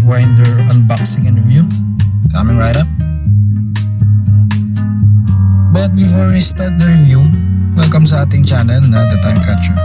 Watchwinder unboxing and review coming right up. But before we start the review, welcome sa ating channel na The Time Catcher.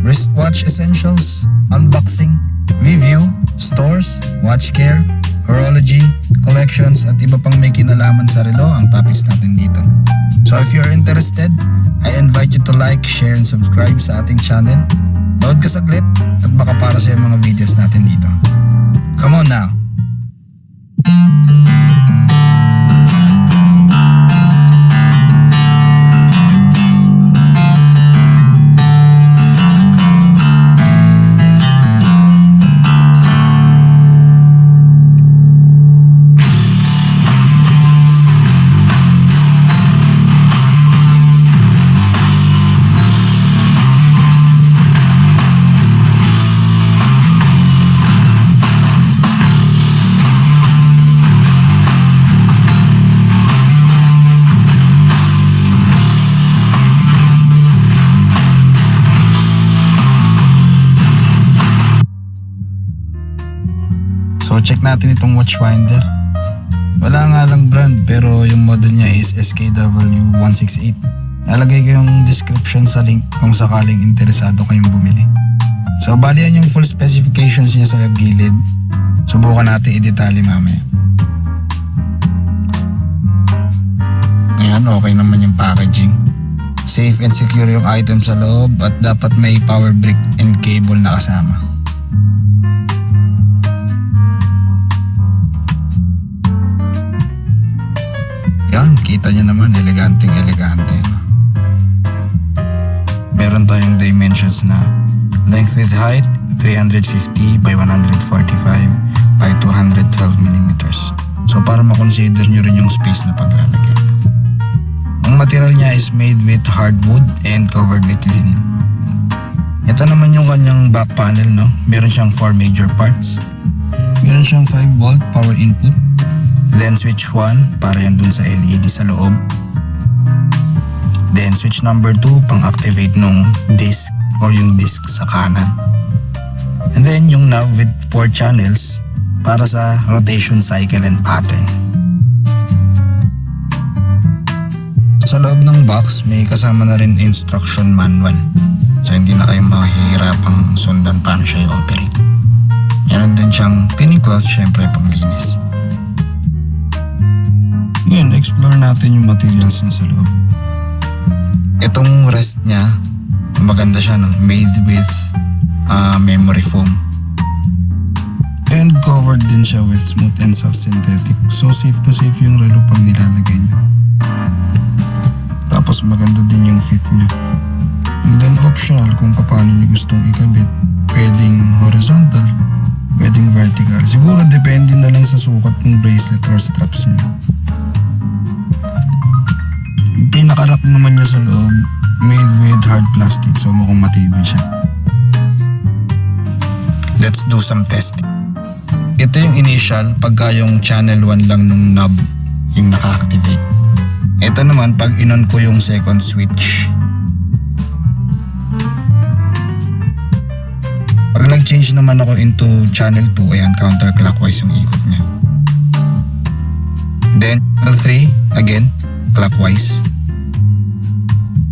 Wristwatch essentials, unboxing, review, stores, watch care, horology, collections at iba pang may kinalaman sa relo ang topics natin dito. So if you're interested, I invite you to like, share, and subscribe sa ating channel. Nood ka saglit at baka para sa mga videos natin dito. Come on now! So check natin itong Watchwinder. Wala nga lang brand pero yung model niya is SKW168. Nalagay ko yung description sa link kung sakaling interesado kayong bumili. So bali yan yung full specifications niya sa gilid. Subukan natin i-detalye mamaya. Ayan, okay naman yung packaging. Safe and secure yung item sa loob at dapat may power brick and cable na kasama. Yan, kita nyo naman, elegante. Meron tayong dimensions na length with height 350 by 145 by 212 mm. So para makonsider nyo rin yung space na paglalagay. Ang material niya is made with hardwood and covered with vinyl. Ito naman yung kanyang back panel, no? Meron siyang 4 major parts. Meron siyang 5 volt power input. Then switch 1 para yan dun sa LED sa loob. Then switch number 2 pang activate nung disc or yung disc sa kanan. And then yung knob with 4 channels para sa rotation cycle and pattern. Sa loob ng box may kasama na rin instruction manual. So hindi na kayo mahihirapang sundan paano siya i-operate. Meron din siyang cleaning cloth syempre pang linis. Ngayon, explore natin yung materials niya sa loob. Itong rest niya, maganda siya, no? Made with memory foam. And covered din siya with smooth and soft synthetic. So safe to safe yung relo pag nilalagay niya. Tapos maganda din yung fit niya. And then optional kung paano niyo gustong ikabit. Pwedeng horizontal, pwedeng vertical. Siguro depende na lang sa sukat ng bracelet or straps niyo. Pinaka-wrap naman niya sa loob, made with hard plastic, so mukhang matibay siya. Let's do some testing. Ito yung initial pagka yung channel 1 lang nung knob yung naka-activate. Ito naman pag in-on ko yung second switch. Pag nag-change naman ako into channel 2, ayan, counterclockwise yung ikot niya. Then channel 3, again, clockwise.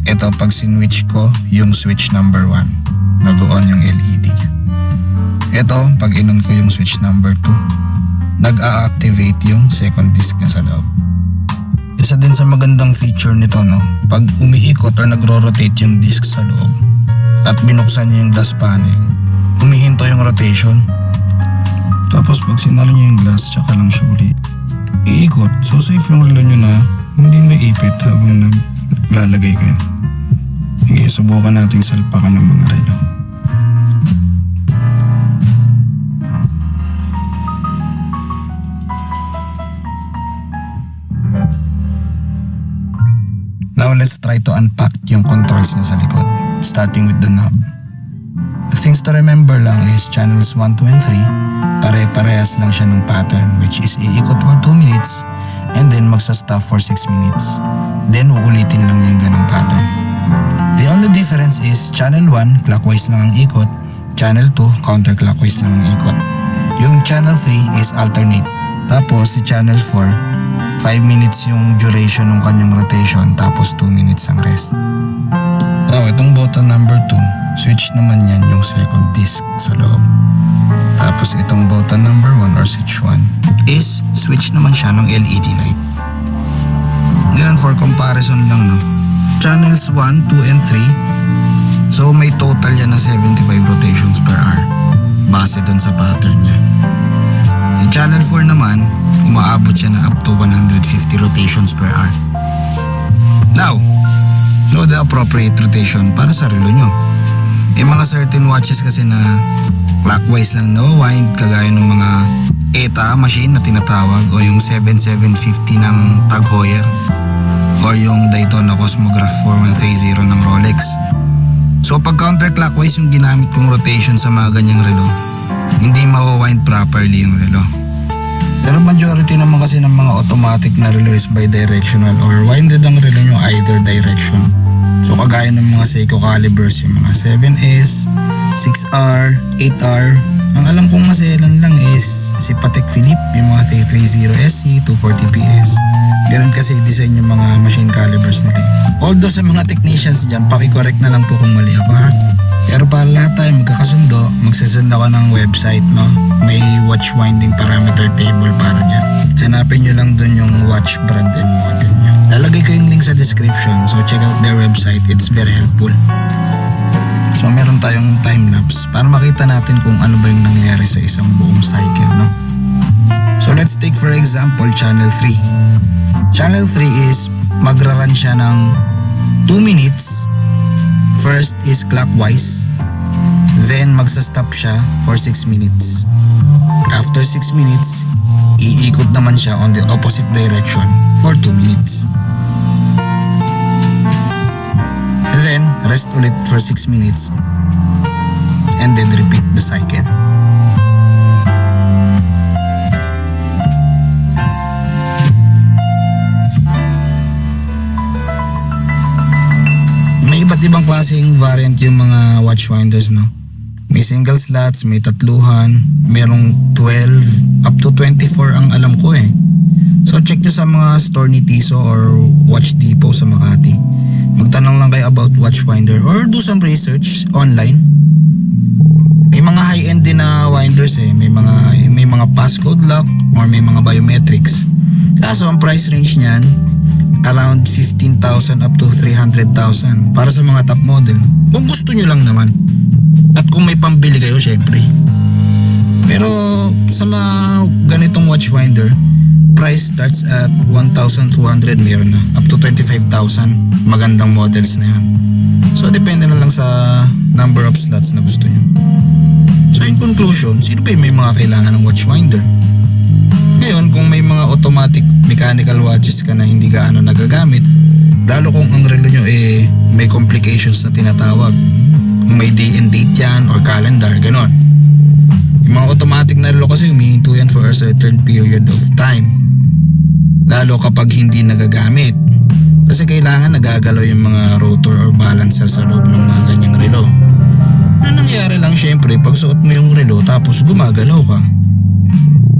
Ito pag sinwitch ko yung switch number 1, nag-on yung LED niya. Ito pag in-on ko yung switch number 2, nag-a-activate yung second disc niya sa loob. Isa din sa magandang feature nito, no, pag umiikot or nagro-rotate yung disc sa loob at binuksan niya yung glass panel, humihinto yung rotation. Tapos pag sinalo niya yung glass, tsaka lang siya ulit iikot. So safe yung relo nyo na hindi may ipit habang naglalagay kayo. Sige, subukan natin salpakan ng mga relo. Now let's try to unpack yung controls niya sa likod, starting with the knob. The things to remember lang is channels 1, 2, and 3, pare-parehas lang siya ng pattern, which is iikot for 2 minutes and then magsa-stop for 6 minutes. Then uulitin lang yung ganong pattern. The only difference is channel 1 clockwise lang ang ikot, channel 2 counterclockwise lang ang ikot. Yung channel 3 is alternate. Tapos si channel 4, 5 minutes yung duration ng kanyang rotation tapos 2 minutes ang rest. Now, itong button number 2, switch naman yan yung second disc sa loob. Tapos itong button number 1 or switch 1 is switch naman siya ng LED light. Ngayon for comparison lang no, channels 1, 2, and 3, so may total yan na 75 rotations per hour base dun sa pattern niya. Yung channel 4 naman, umaabot siya na up to 150 rotations per hour. Now, know the appropriate rotation para sa relo nyo. May mga certain watches kasi na clockwise lang na-wind, kagaya ng mga ETA machine na tinatawag o yung 7750 ng Tag Heuer or yung Daytona Cosmograph 4130 ng Rolex. So pag counterclockwise yung ginamit kong rotation sa mga ganyang relo, hindi mawawind properly yung relo. Pero majority naman kasi ng mga automatic na relo is bidirectional or winded ang relo nyo either direction. So kagaya ng mga Seiko calibers, yung mga 7S, 6R, 8R, ang alam kong maselan lang is si Patek Philippe, yung mga 330SC, 240PS. Ganun kasi design yung mga machine calibers nila. Although sa mga technicians dyan, pakicorrect na lang po kung mali ako ha. Pero para lahat tayo magkakasundo, magsasend ako ng website, no? May watch winding parameter table para dyan. Hanapin nyo lang dun yung watch brand and model nyo. Lalagay ko yung link sa description, so check out their website, it's very helpful. So meron tayong time-lapse para makita natin kung ano ba yung nangyayari sa isang buong cycle, no? So let's take for example channel 3. Channel 3 is magra-run siya ng 2 minutes. First is clockwise, then magsa-stop siya for 6 minutes. After 6 minutes, iikot naman siya on the opposite direction for 2 minutes. Then, rest ulit for 6 minutes and then repeat the cycle. May iba't ibang klaseng variant yung mga watch winders, no? May single slots, may tatluhan, merong 12, up to 24 ang alam ko eh. So check nyo sa mga store ni Tissot or Watch Depot sa Makati. Magtanong lang kayo about watch winder or do some research online. May mga high-end din na winders eh. May mga passcode lock or may mga biometrics. Kaso ang price range niyan around 15,000 up to 300,000 para sa mga top model. Kung gusto nyo lang naman. At kung may pambili kayo, syempre. Pero sa mga ganitong watch winder, price starts at 1,200, meron na up to 25,000. Magandang models na yan. So depende na lang sa number of slots na gusto nyo. So in conclusion, sino ba yung may mga kailangan ng watch winder? Ngayon, kung may mga automatic mechanical watches ka na hindi gaano nagagamit, lalo kung ang relo nyo may complications na tinatawag, may day and date yan or calendar, ganon. Yung mga automatic na relo kasi humihinto yan for a certain period of time, lalo kapag hindi nagagamit, kasi kailangan nagagalaw yung mga rotor or balancer sa loob ng mga ganyang relo. Na nangyari lang syempre pag suot mo yung relo tapos gumagalaw ka.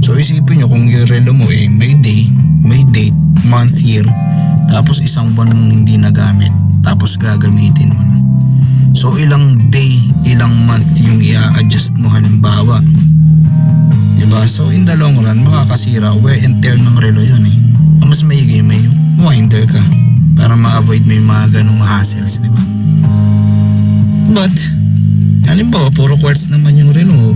So isipin nyo kung yung relo mo may day, may date, month, year, tapos isang buwan mong hindi nagamit, tapos gagamitin mo na. So ilang day, ilang month yung i-adjust mo halimbawa. Diba? So in the long run, makakasira, wear and tear ng relo yun eh. Mas maigi may winder ka para ma-avoid may mga ganong hassles, diba? But, halimbawa, puro quartz naman yung relo,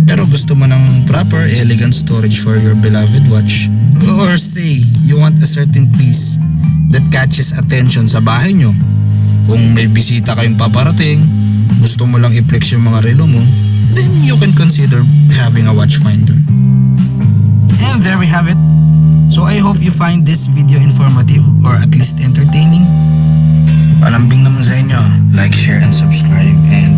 pero gusto mo ng proper, elegant storage for your beloved watch, or say, you want a certain piece that catches attention sa bahay nyo. Kung may bisita kayong paparating, gusto mo lang i-flex yung mga relo mo, then you can consider having a watch winder. And there we have it. So I hope you find this video informative or at least entertaining. Palambing naman sa inyo. Like, share, and subscribe. And